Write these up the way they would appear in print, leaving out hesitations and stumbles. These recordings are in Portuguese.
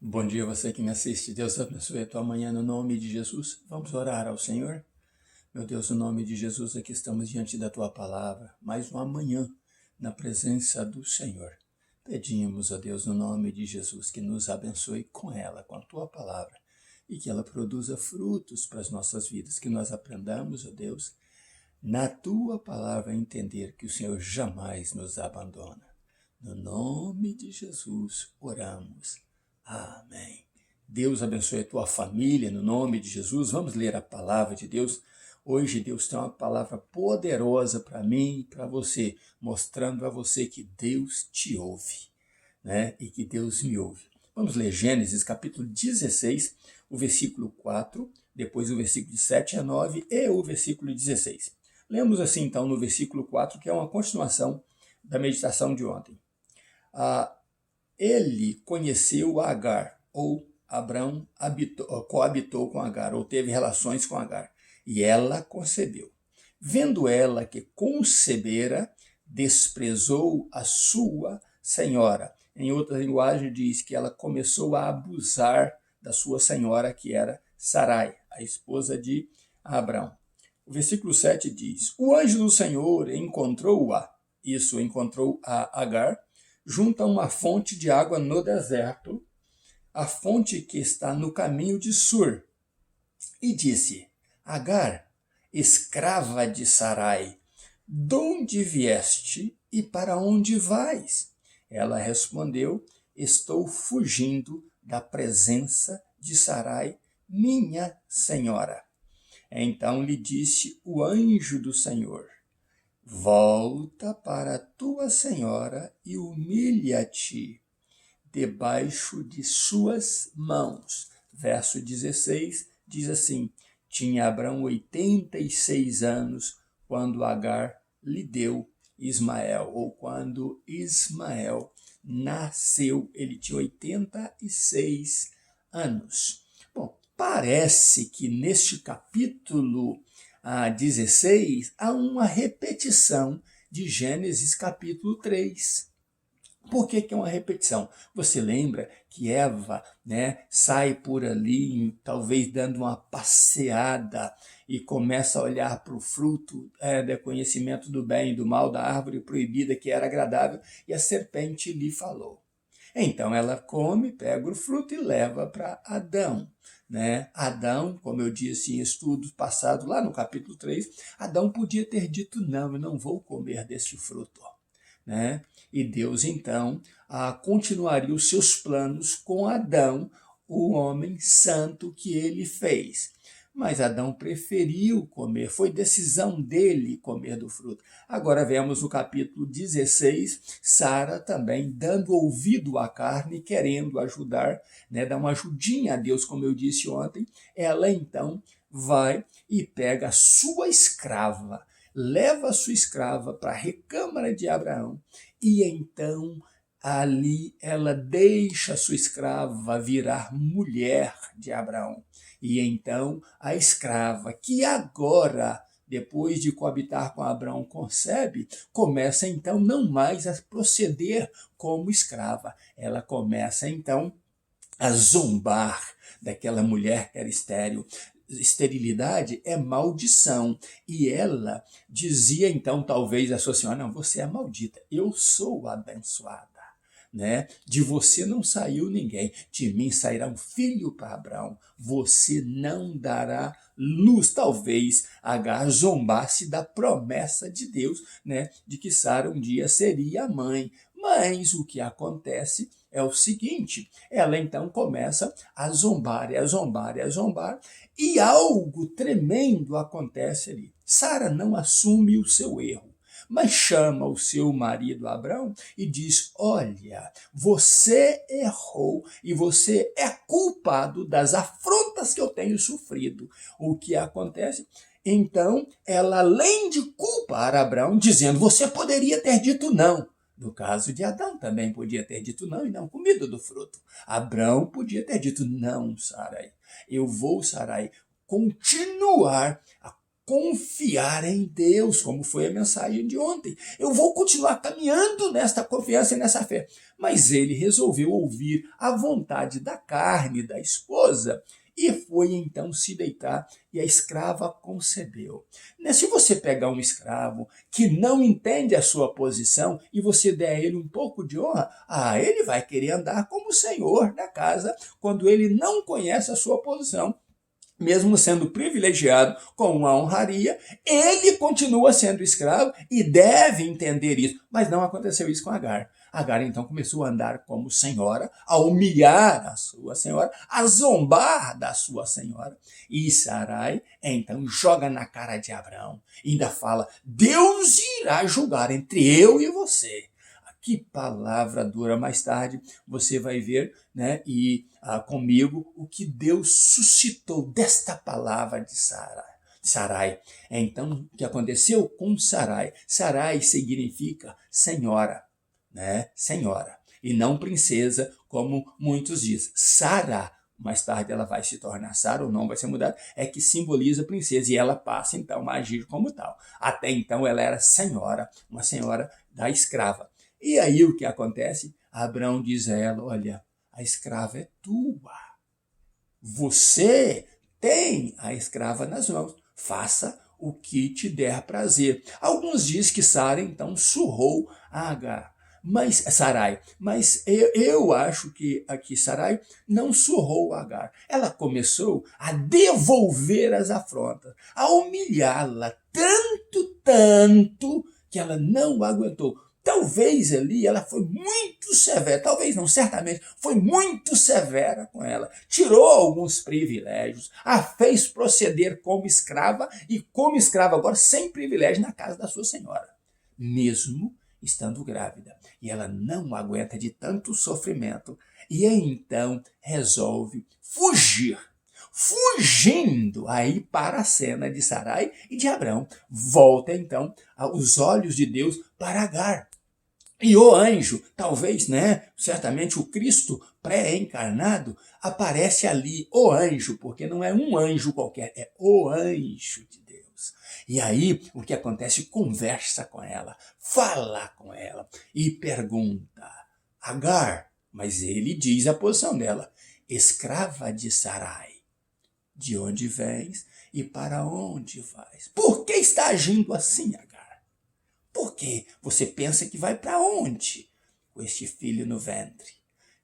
Bom dia, você que me assiste. Deus abençoe a tua manhã no nome de Jesus. Vamos orar ao Senhor. Meu Deus, no nome de Jesus, aqui estamos diante da tua palavra. Mais uma manhã na presença do Senhor. Pedimos a Deus, no nome de Jesus, que nos abençoe com ela, com a tua palavra, e que ela produza frutos para as nossas vidas, que nós aprendamos, ó Deus, na tua palavra, entender que o Senhor jamais nos abandona. No nome de Jesus, oramos. Amém. Deus abençoe a tua família, no nome de Jesus. Vamos ler a palavra de Deus. Hoje Deus tem uma palavra poderosa para mim e para você, mostrando a você que Deus te ouve, né? E que Deus me ouve. Vamos ler Gênesis capítulo 16, o versículo 4, depois o versículo de 7 a 9 e o versículo 16. Lemos assim então no versículo 4, que é uma continuação da meditação de ontem. Ele conheceu Agar, ou Abrão coabitou com Agar, ou teve relações com Agar, e ela concebeu. Vendo ela que concebera, desprezou a sua senhora. Em outra linguagem diz que ela começou a abusar da sua senhora, que era Sarai, a esposa de Abrão. O versículo 7 diz: o anjo do Senhor encontrou a Agar, junto a uma fonte de água no deserto, a fonte que está no caminho de Sur, e disse: Agar, escrava de Sarai, de onde vieste e para onde vais? Ela respondeu: estou fugindo da presença de Sarai, minha senhora. Então lhe disse o anjo do Senhor: volta para tua senhora e humilha-te debaixo de suas mãos. Verso 16 diz assim: tinha Abrão 86 anos quando Agar lhe deu Ismael, ou quando Ismael nasceu. Ele tinha 86 anos. Bom, parece que neste capítulo 16 há uma repetição de Gênesis capítulo 3. Por que é uma repetição? Você lembra que Eva, sai por ali, talvez dando uma passeada, e começa a olhar para o fruto do conhecimento do bem e do mal, da árvore proibida que era agradável, e a serpente lhe falou. Então ela come, pega o fruto e leva para Adão. Adão, como eu disse em estudos passados, lá no capítulo 3, Adão podia ter dito: não, eu não vou comer deste fruto. E Deus, então, continuaria os seus planos com Adão, o homem santo que ele fez. Mas Adão preferiu comer, foi decisão dele comer do fruto. Agora vemos no capítulo 16, Sara também dando ouvido à carne, querendo ajudar, dar uma ajudinha a Deus, como eu disse ontem. Ela então vai e pega a sua escrava, leva a sua escrava para a recâmara de Abraão, e então ali ela deixa a sua escrava virar mulher de Abraão. E então a escrava, que agora, depois de coabitar com Abraão, concebe, começa então não mais a proceder como escrava. Ela começa então a zombar daquela mulher que era estéril. Esterilidade é maldição. E ela dizia então, talvez, a sua senhora: não, você é maldita, eu sou abençoada. De você não saiu ninguém, de mim sairá um filho para Abraão, você não dará luz. Talvez Agar zombasse da promessa de Deus, de que Sara um dia seria a mãe. Mas o que acontece é o seguinte: ela então começa a zombar, e a zombar, e a zombar, e algo tremendo acontece ali. Sara não assume o seu erro, mas chama o seu marido Abrão e diz: olha, você errou e você é culpado das afrontas que eu tenho sofrido. O que acontece? Então, ela, além de culpar Abrão, dizendo: você poderia ter dito não. No caso de Adão, também podia ter dito não e não comido do fruto. Abrão podia ter dito: não, Sarai, eu vou, Sarai, continuar a confiar em Deus, como foi a mensagem de ontem. Eu vou continuar caminhando nesta confiança e nessa fé. Mas ele resolveu ouvir a vontade da carne da esposa e foi então se deitar e a escrava concebeu. Se você pegar um escravo que não entende a sua posição e você der a ele um pouco de honra, ele vai querer andar como senhor da casa quando ele não conhece a sua posição. Mesmo sendo privilegiado com uma honraria, ele continua sendo escravo e deve entender isso. Mas não aconteceu isso com Agar. Agar então começou a andar como senhora, a humilhar a sua senhora, a zombar da sua senhora. E Sarai então joga na cara de Abrão, ainda fala: Deus irá julgar entre eu e você. Que palavra dura. Mais tarde você vai ver, né, comigo o que Deus suscitou desta palavra de Sarai. Então, o que aconteceu com Sarai? Sarai significa senhora, né? Senhora, e não princesa, como muitos dizem. Sara, mais tarde ela vai se tornar Sara, o nome vai ser mudado, é que simboliza princesa, e ela passa então a agir como tal. Até então ela era senhora, uma senhora da escrava. E aí o que acontece? Abrão diz a ela: olha, a escrava é tua. Você tem a escrava nas mãos. Faça o que te der prazer. Alguns dizem que Sara então surrou a Agar. Sarai, mas eu acho que aqui Sarai não surrou Agar. Ela começou a devolver as afrontas, a humilhá-la tanto que ela não aguentou. Talvez ali ela foi muito severa, talvez não, certamente, foi muito severa com ela. Tirou alguns privilégios, a fez proceder como escrava e como escrava agora sem privilégio na casa da sua senhora, mesmo estando grávida. E ela não aguenta de tanto sofrimento e então resolve fugir. Fugindo aí para a cena de Sarai e de Abrão, volta então os olhos de Deus para Agar. E o anjo, talvez, né, certamente o Cristo pré-encarnado, aparece ali, o anjo, porque não é um anjo qualquer, é o anjo de Deus. E aí, o que acontece? Conversa com ela, fala com ela e pergunta: Agar, mas ele diz a posição dela: escrava de Sarai, de onde vens e para onde vais? Por que está agindo assim, Agar? Porque você pensa que vai para onde com este filho no ventre?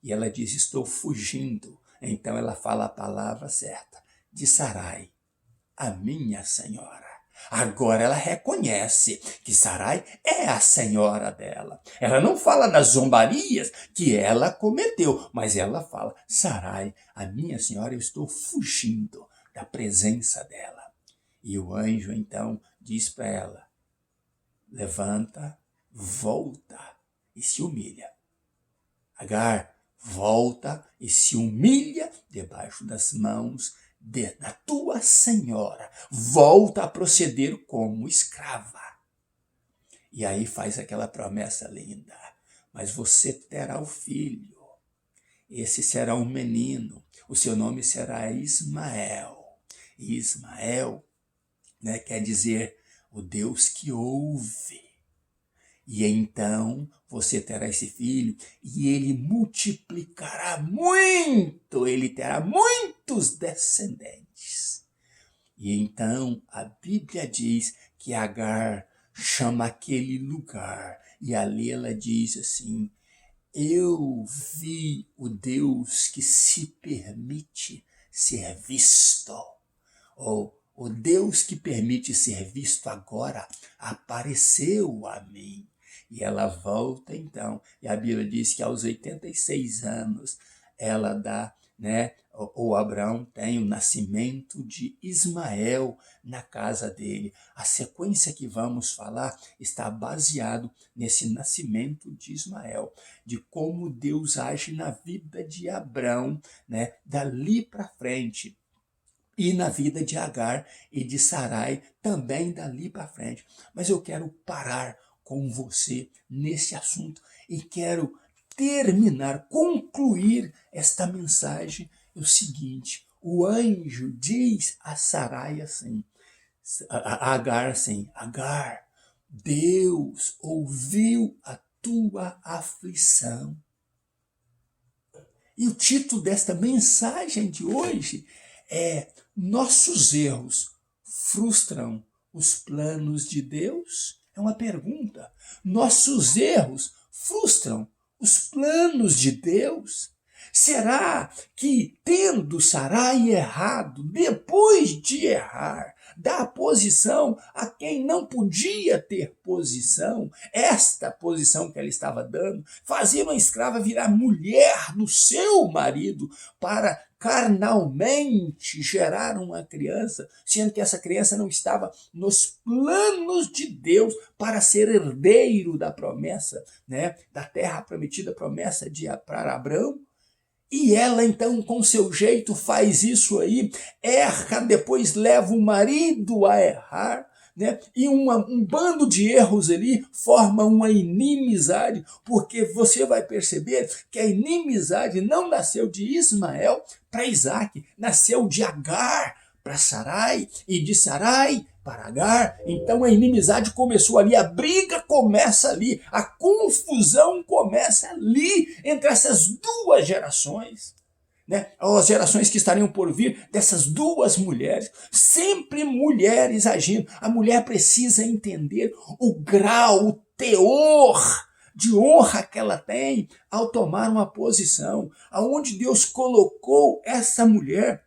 E ela diz: estou fugindo. Então ela fala a palavra certa, de Sarai, a minha senhora. Agora ela reconhece que Sarai é a senhora dela. Ela não fala das zombarias que ela cometeu, mas ela fala: Sarai, a minha senhora, eu estou fugindo da presença dela. E o anjo então diz para ela: levanta, volta e se humilha. Agar, volta e se humilha debaixo das mãos da tua senhora. Volta a proceder como escrava. E aí faz aquela promessa linda: mas você terá o filho. Esse será um menino. O seu nome será Ismael. E Ismael, né, quer dizer o Deus que ouve. E então você terá esse filho e ele multiplicará muito, ele terá muitos descendentes. E então a Bíblia diz que Agar chama aquele lugar, e ali ela diz assim: eu vi o Deus que se permite ser visto. Ou o Deus que permite ser visto agora apareceu a mim. E ela volta então, e a Bíblia diz que aos 86 anos ela dá, né, ou Abraão tem o nascimento de Ismael na casa dele. A sequência que vamos falar está baseado nesse nascimento de Ismael, de como Deus age na vida de Abraão, né, dali para frente. E na vida de Agar e de Sarai também dali para frente. Mas eu quero parar com você nesse assunto e quero terminar, concluir esta mensagem. É o seguinte: o anjo diz a Sarai assim: Agar, sim, Agar, Deus ouviu a tua aflição. E o título desta mensagem de hoje é: nossos erros frustram os planos de Deus? É uma pergunta. Nossos erros frustram os planos de Deus? Será que, tendo Sarai errado, depois de errar, dá posição a quem não podia ter posição, esta posição que ela estava dando, fazia uma escrava virar mulher do seu marido para carnalmente gerar uma criança, sendo que essa criança não estava nos planos de Deus para ser herdeiro da promessa, né, da terra prometida, promessa para Abraão? E ela então, com seu jeito, faz isso aí, erra, depois leva o marido a errar, né? E um bando de erros ali forma uma inimizade, porque você vai perceber que a inimizade não nasceu de Ismael para Isaac, nasceu de Agar para Sarai, e de Sarai para Agar. Então a inimizade começou ali, a briga começa ali, a confusão começa ali entre essas duas gerações, né? As gerações que estariam por vir dessas duas mulheres, sempre mulheres agindo. A mulher precisa entender o grau, o teor de honra que ela tem ao tomar uma posição, aonde Deus colocou essa mulher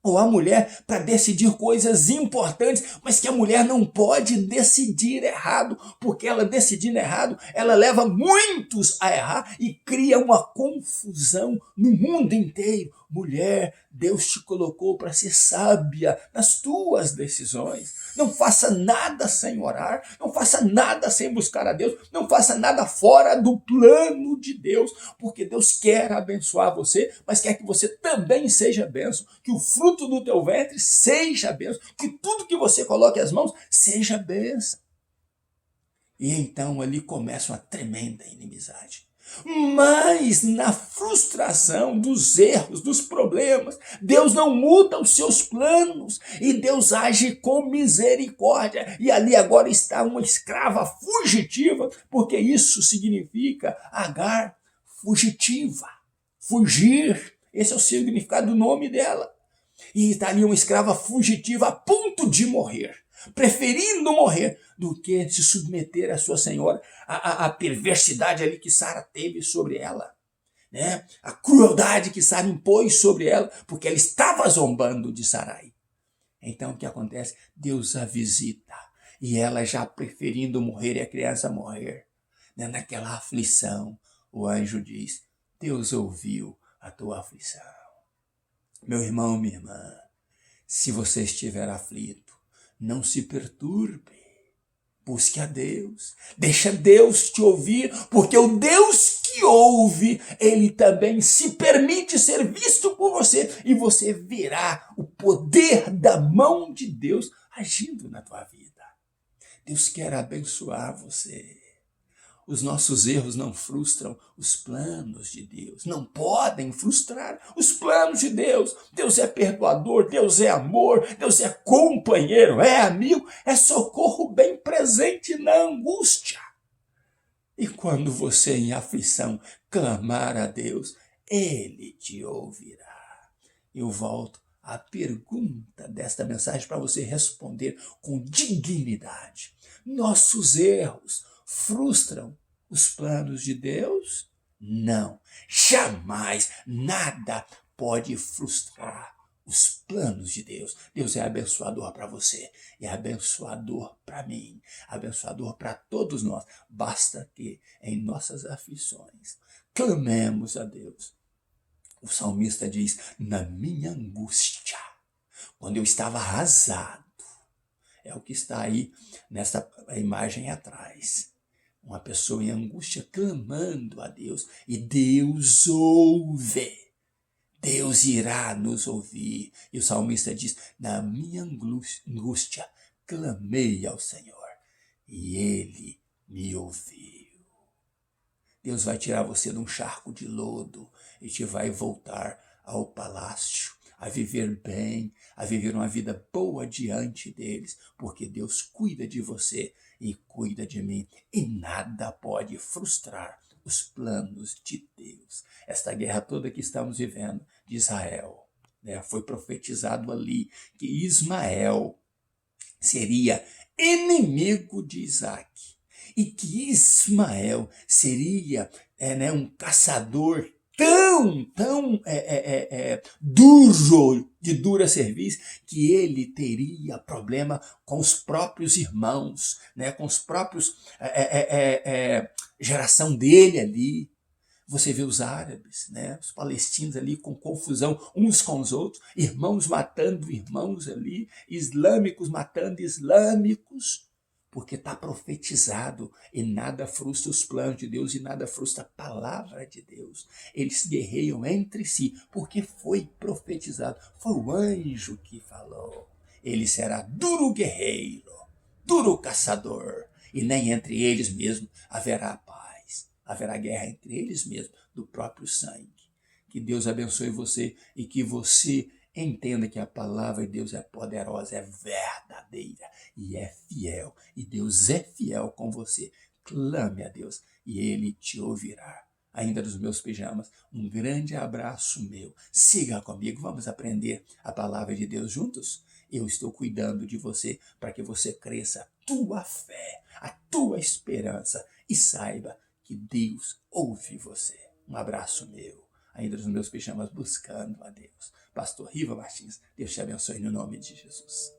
ou a mulher para decidir coisas importantes, mas que a mulher não pode decidir errado, porque ela decidindo errado, ela leva muitos a errar e cria uma confusão no mundo inteiro. Mulher, Deus te colocou para ser sábia nas tuas decisões. Não faça nada sem orar, não faça nada sem buscar a Deus, não faça nada fora do plano de Deus, porque Deus quer abençoar você, mas quer que você também seja bênção, que o fruto do teu ventre seja bênção, que tudo que você coloque as mãos seja bênção. E então ali começa uma tremenda inimizade. Mas na frustração dos erros, dos problemas, Deus não muda os seus planos e Deus age com misericórdia. E ali agora está uma escrava fugitiva, porque isso significa Agar, fugitiva, fugir. Esse é o significado do nome dela. E está ali uma escrava fugitiva a ponto de morrer, preferindo morrer do que se submeter à sua senhora, a perversidade ali que Sara teve sobre ela, né? A crueldade que Sara impôs sobre ela, porque ela estava zombando de Sarai. Então o que acontece? Deus a visita, e ela já preferindo morrer e a criança morrer, né? Naquela aflição, o anjo diz: Deus ouviu a tua aflição. Meu irmão, minha irmã, se você estiver aflito, não se perturbe. Busque a Deus. Deixa Deus te ouvir, porque o Deus que ouve, ele também se permite ser visto por você, e você verá o poder da mão de Deus agindo na tua vida. Deus quer abençoar você. Os nossos erros não frustram os planos de Deus. Não podem frustrar os planos de Deus. Deus é perdoador, Deus é amor, Deus é companheiro, é amigo, é socorro bem presente na angústia. E quando você em aflição clamar a Deus, Ele te ouvirá. Eu volto à pergunta desta mensagem para você responder com dignidade. Nossos erros frustram os planos de Deus? Não, jamais, nada pode frustrar os planos de Deus. Deus é abençoador para você, é abençoador para mim, abençoador para todos nós. Basta que em nossas aflições clamemos a Deus. O salmista diz: na minha angústia, quando eu estava arrasado, é o que está aí nessa imagem atrás. Uma pessoa em angústia clamando a Deus, e Deus ouve. Deus irá nos ouvir. E o salmista diz: na minha angústia clamei ao Senhor, e Ele me ouviu. Deus vai tirar você de um charco de lodo e te vai voltar ao palácio, a viver bem, a viver uma vida boa diante deles, porque Deus cuida de você e cuida de mim, e nada pode frustrar os planos de Deus. Esta guerra toda que estamos vivendo de Israel, né, foi profetizado ali que Ismael seria inimigo de Isaac e que Ismael seria um caçador tão duro, de dura serviço, que ele teria problema com os próprios irmãos, né, com os próprios geração dele ali. Você vê os árabes, né, os palestinos ali com confusão uns com os outros, irmãos matando irmãos ali, islâmicos matando islâmicos, porque está profetizado e nada frustra os planos de Deus e nada frustra a palavra de Deus. Eles guerreiam entre si, porque foi profetizado, foi o anjo que falou. Ele será duro guerreiro, duro caçador, e nem entre eles mesmo haverá paz. Haverá guerra entre eles mesmos, do próprio sangue. Que Deus abençoe você e que você entenda que a palavra de Deus é poderosa, é verdadeira e é fiel. E Deus é fiel com você. Clame a Deus e Ele te ouvirá. Ainda nos meus pijamas, um grande abraço meu. Siga comigo, vamos aprender a palavra de Deus juntos? Eu estou cuidando de você para que você cresça a tua fé, a tua esperança e saiba que Deus ouve você. Um abraço meu, ainda nos meus pijamas, buscando a Deus. Pastor Riva Martins, Deus te abençoe no nome de Jesus.